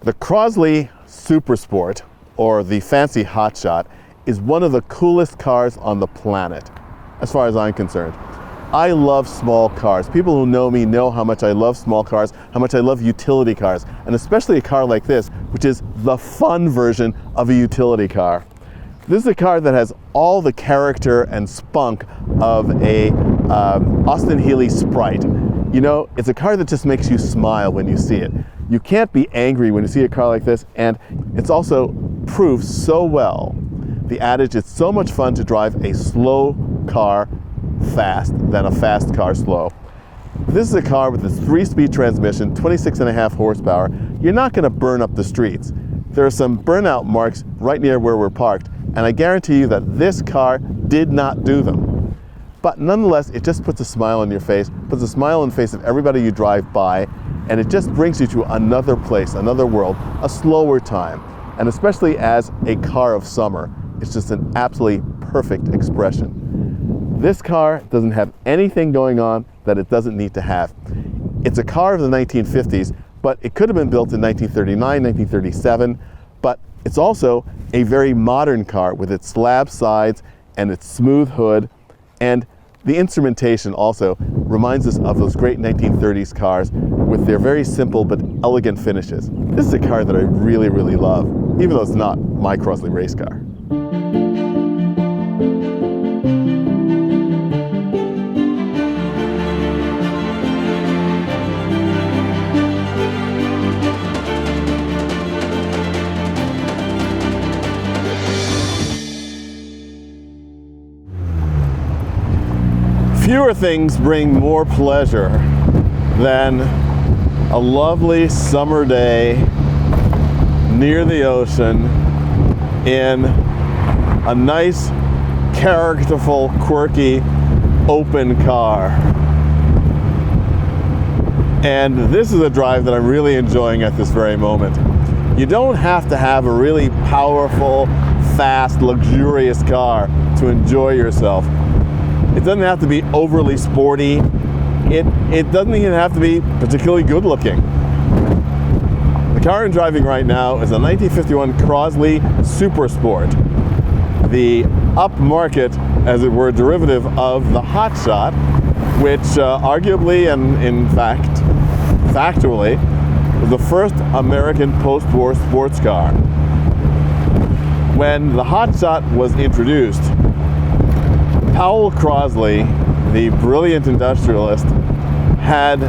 The Crosley Supersport, or the fancy Hotshot, is one of the coolest cars on the planet, as far as I'm concerned. I love small cars. People who know me know how much I love small cars, how much I love utility cars, and especially a car like this, which is the fun version of a utility car. This is a car that has all the character and spunk of a Austin Healey Sprite. You know, it's a car that just makes you smile when you see it. You can't be angry when you see a car like this, and it's also proved so well the adage, it's so much fun to drive a slow car fast than a fast car slow. This is a car with a 3-speed transmission, 26.5 horsepower. You're not going to burn up the streets. There are some burnout marks right near where we're parked, and I guarantee you that this car did not do them. But nonetheless, it just puts a smile on your face, puts a smile on the face of everybody you drive by, and it just brings you to another place, another world, a slower time. And especially as a car of summer, it's just an absolutely perfect expression. This car doesn't have anything going on that it doesn't need to have. It's a car of the 1950s, but it could have been built in 1939, 1937, but it's also a very modern car with its slab sides and its smooth hood, and the instrumentation also reminds us of those great 1930s cars with their very simple but elegant finishes. This is a car that I really, really love, even though it's not my Crosley race car. Fewer things bring more pleasure than a lovely summer day near the ocean in a nice, characterful, quirky, open car. And this is a drive that I'm really enjoying at this very moment. You don't have to have a really powerful, fast, luxurious car to enjoy yourself. It doesn't have to be overly sporty. It doesn't even have to be particularly good looking. The car I'm driving right now is a 1951 Crosley Supersport, the upmarket, as it were, derivative of the Hotshot, which arguably and in fact, factually, was the first American post-war sports car. When the Hotshot was introduced, Powell Crosley, the brilliant industrialist, had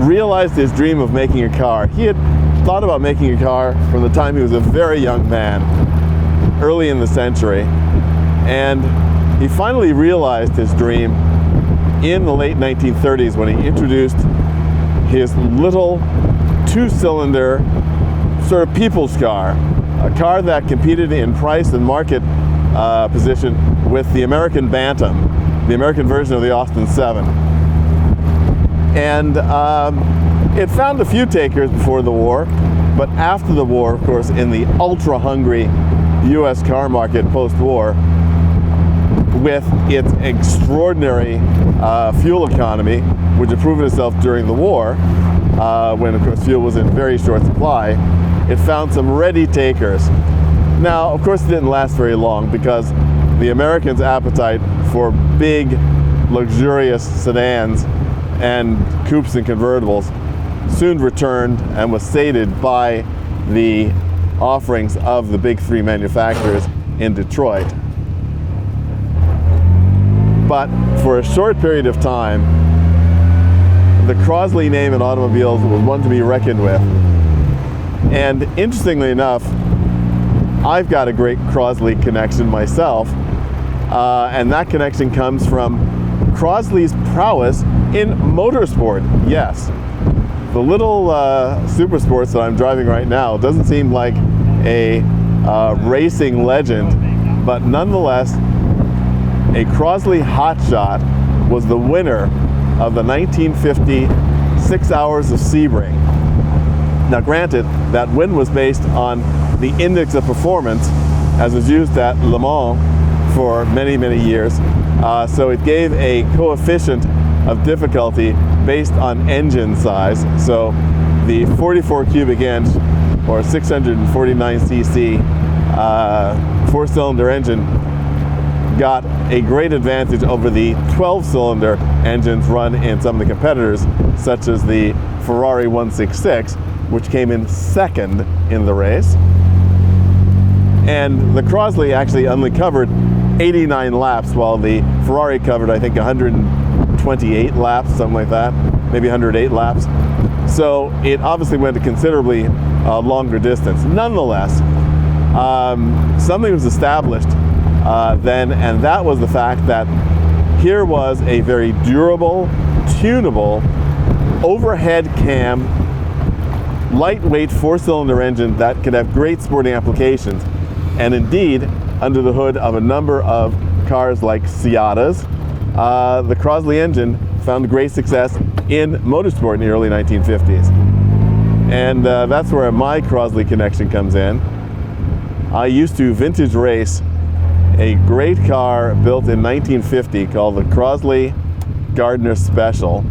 realized his dream of making a car. He had thought about making a car from the time he was a very young man, early in the century, and he finally realized his dream in the late 1930s when he introduced his little 2-cylinder sort of people's car, a car that competed in price and market position with the American Bantam, the American version of the Austin 7. And it found a few takers before the war, but after the war, of course, in the ultra-hungry US car market post-war, with its extraordinary fuel economy, which had proven itself during the war, when of course fuel was in very short supply, it found some ready takers. Now, of course, it didn't last very long because the Americans' appetite for big, luxurious sedans and coupes and convertibles soon returned and was sated by the offerings of the big 3 manufacturers in Detroit. But for a short period of time, the Crosley name in automobiles was one to be reckoned with. And interestingly enough, I've got a great Crosley connection myself, and that connection comes from Crosley's prowess in motorsport. Yes, the little Supersports that I'm driving right now doesn't seem like a racing legend, but nonetheless, a Crosley Hotshot was the winner of the 1950 6 Hours of Sebring. Now granted, that win was based on the index of performance as was used at Le Mans for many, many years. So it gave a coefficient of difficulty based on engine size. So the 44 cubic inch or 649cc four-cylinder engine got a great advantage over the 12-cylinder engines run in some of the competitors, such as the Ferrari 166, which came in second in the race. And the Crosley actually only covered 89 laps, while the Ferrari covered, I think, 128 laps, something like that, maybe 108 laps. So it obviously went a considerably longer distance. Nonetheless, something was established then, and that was the fact that here was a very durable, tunable, overhead cam, lightweight four-cylinder engine that could have great sporting applications. And indeed, under the hood of a number of cars like Fiatas, the Crosley engine found great success in motorsport in the early 1950s. And that's where my Crosley connection comes in. I used to vintage race a great car built in 1950 called the Crosley Gardner Special,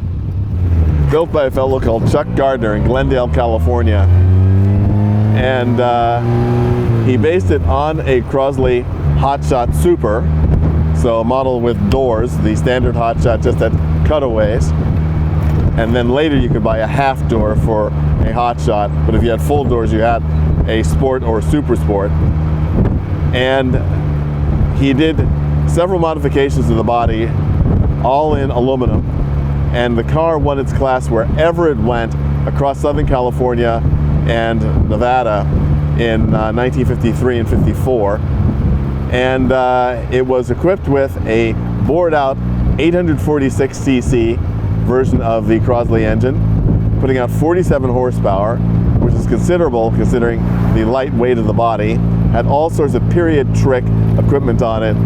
built by a fellow called Chuck Gardner in Glendale, California. And he based it on a Crosley Hotshot Super, so a model with doors. The standard Hotshot just had cutaways. And then later you could buy a half door for a Hotshot, but if you had full doors, you had a Sport or Super Sport. And he did several modifications to the body, all in aluminum, and the car won its class wherever it went across Southern California and Nevada in 1953 and 54. And it was equipped with a bored-out 846cc version of the Crosley engine, putting out 47 horsepower, which is considerable considering the light weight of the body. Had all sorts of period trick equipment on it,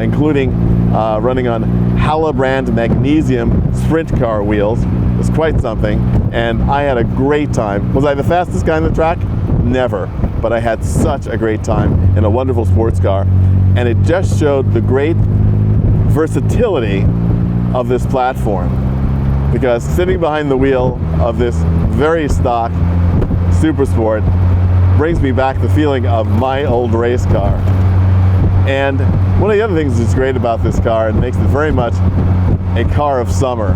including running on Halabrand magnesium sprint car wheels. It was quite something, and I had a great time. Was I the fastest guy on the track? Never, but I had such a great time in a wonderful sports car, and it just showed the great versatility of this platform, because sitting behind the wheel of this very stock Super Sport brings me back the feeling of my old race car. And one of the other things that's great about this car and makes it very much a car of summer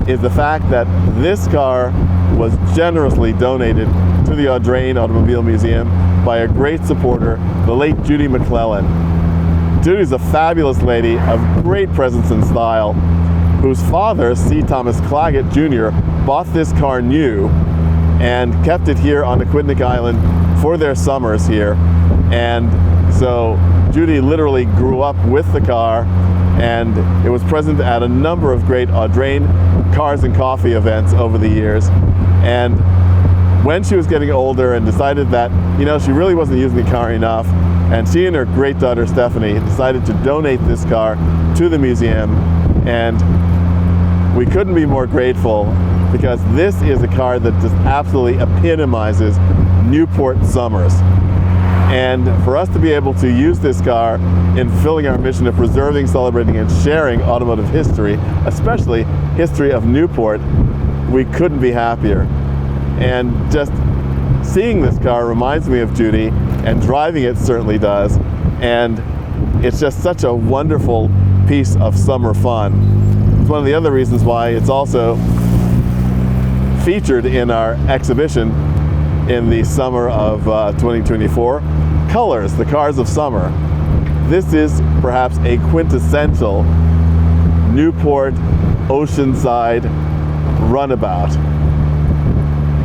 is the fact that this car was generously donated to the Audrain Automobile Museum by a great supporter, the late Judy McClellan. Judy's a fabulous lady of great presence and style, whose father, C. Thomas Claggett Jr., bought this car new and kept it here on Aquidneck Island for their summers here. And so Judy literally grew up with the car, and it was present at a number of great Audrain Cars and Coffee events over the years. And when she was getting older and decided that, you know, she really wasn't using the car enough, and she and her great daughter Stephanie decided to donate this car to the museum, and we couldn't be more grateful, because this is a car that just absolutely epitomizes Newport summers. And for us to be able to use this car in fulfilling our mission of preserving, celebrating, and sharing automotive history, especially history of Newport, we couldn't be happier. And just seeing this car reminds me of Judy, and driving it certainly does. And it's just such a wonderful piece of summer fun. It's one of the other reasons why it's also featured in our exhibition in the summer of 2024, Colors, the Cars of Summer. This is perhaps a quintessential Newport Oceanside runabout.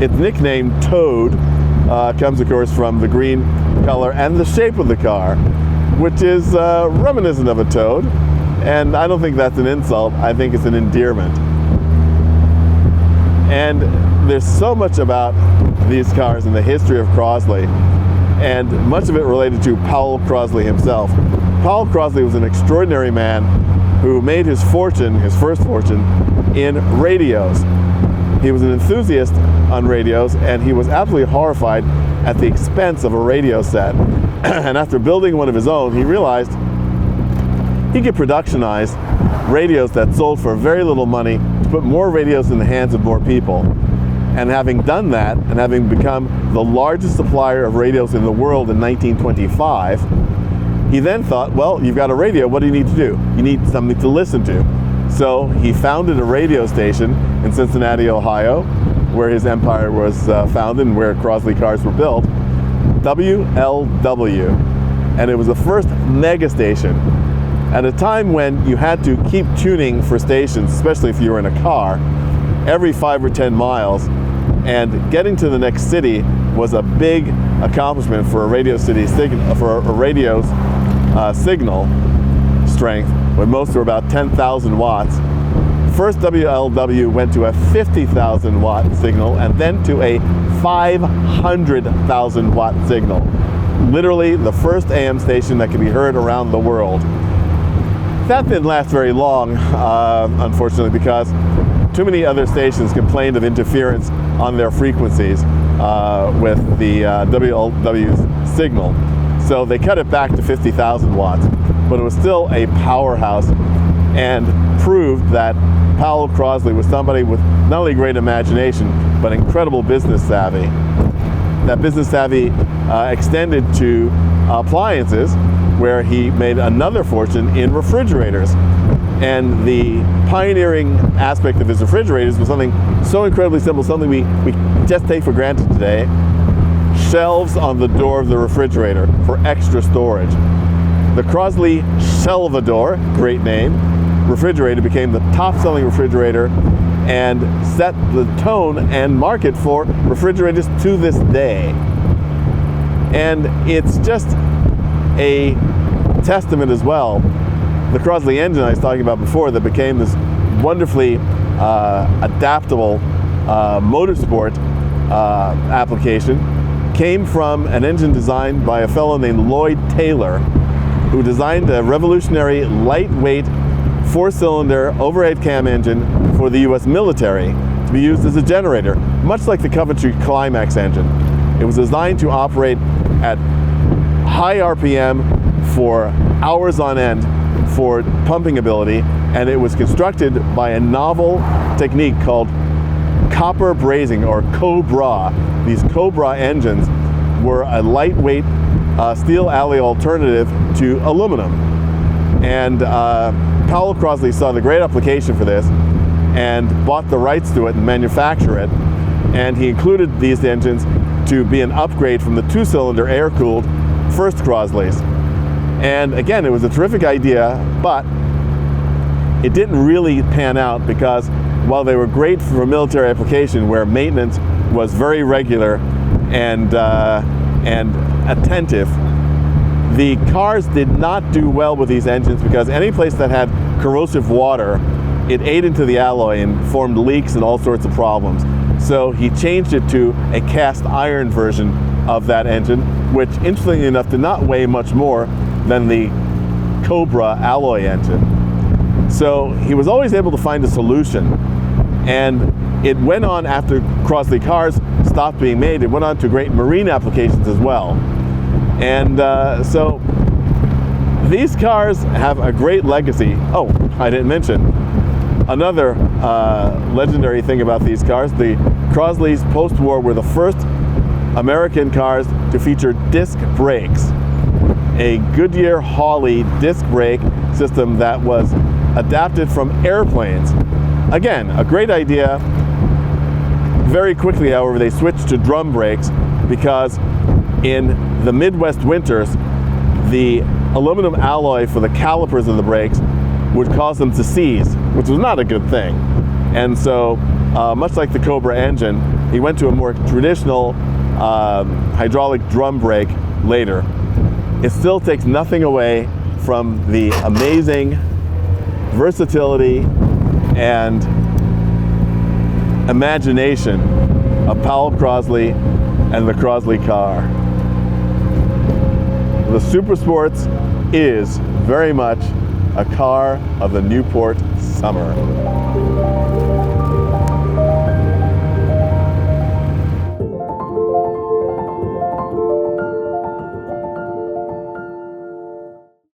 Its nickname Toad comes, of course, from the green color and the shape of the car, which is reminiscent of a toad. And I don't think that's an insult, I think it's an endearment. And there's so much about these cars and the history of Crosley, and much of it related to Powell Crosley himself. Powell Crosley was an extraordinary man who made his fortune, his first fortune, in radios. He was an enthusiast on radios, and he was absolutely horrified at the expense of a radio set. And after building one of his own, he realized he could productionize radios that sold for very little money to put more radios in the hands of more people. And having done that, and having become the largest supplier of radios in the world in 1925, he then thought, well, you've got a radio, what do you need to do? You need something to listen to. So he founded a radio station in Cincinnati, Ohio, where his empire was founded and where Crosley cars were built, WLW. And it was the first mega station. At a time when you had to keep tuning for stations, especially if you were in a car, every 5 or 10 miles, and getting to the next city was a big accomplishment for a radio signal strength, when most were about 10,000 watts. First WLW went to a 50,000 watt signal and then to a 500,000 watt signal. Literally the first AM station that could be heard around the world. That didn't last very long, unfortunately, because too many other stations complained of interference on their frequencies with the WLW signal. So they cut it back to 50,000 watts, but it was still a powerhouse and proved that Powell Crosley was somebody with not only great imagination, but incredible business savvy. That business savvy extended to appliances, where he made another fortune in refrigerators. And the pioneering aspect of his refrigerators was something so incredibly simple, something we just take for granted today: shelves on the door of the refrigerator for extra storage. The Crosley Shelvador, great name, refrigerator became the top-selling refrigerator and set the tone and market for refrigerators to this day. And it's just a testament as well. The Crosley engine I was talking about before, that became this wonderfully adaptable motorsport application, came from an engine designed by a fellow named Lloyd Taylor, who designed a revolutionary lightweight 4-cylinder overhead cam engine for the US military to be used as a generator, much like the Coventry Climax engine. It was designed to operate at high RPM for hours on end for pumping ability, and it was constructed by a novel technique called copper brazing, or Cobra. These Cobra engines were a lightweight steel alloy alternative to aluminum. And Powell Crosley saw the great application for this and bought the rights to it and manufacture it. And he included these engines to be an upgrade from the 2-cylinder air-cooled first Crosleys. And again, it was a terrific idea, but it didn't really pan out, because while they were great for a military application where maintenance was very regular and attentive, the cars did not do well with these engines, because any place that had corrosive water, it ate into the alloy and formed leaks and all sorts of problems. So he changed it to a cast iron version of that engine, which interestingly enough did not weigh much more than the Cobra alloy engine. So he was always able to find a solution, and it went on after Crosley cars stopped being made. It went on to great marine applications as well. And so these cars have a great legacy. Oh, I didn't mention another legendary thing about these cars. The Crosleys post-war were the first American cars to feature disc brakes, a Goodyear Hawley disc brake system that was adapted from airplanes. Again, a great idea. Very quickly, however, they switched to drum brakes, because in the Midwest winters, the aluminum alloy for the calipers of the brakes would cause them to seize, which was not a good thing. And so, much like the Cobra engine, he went to a more traditional hydraulic drum brake later. It still takes nothing away from the amazing versatility and imagination of Powell Crosley and the Crosley car. The Supersports is very much a car of the Newport summer.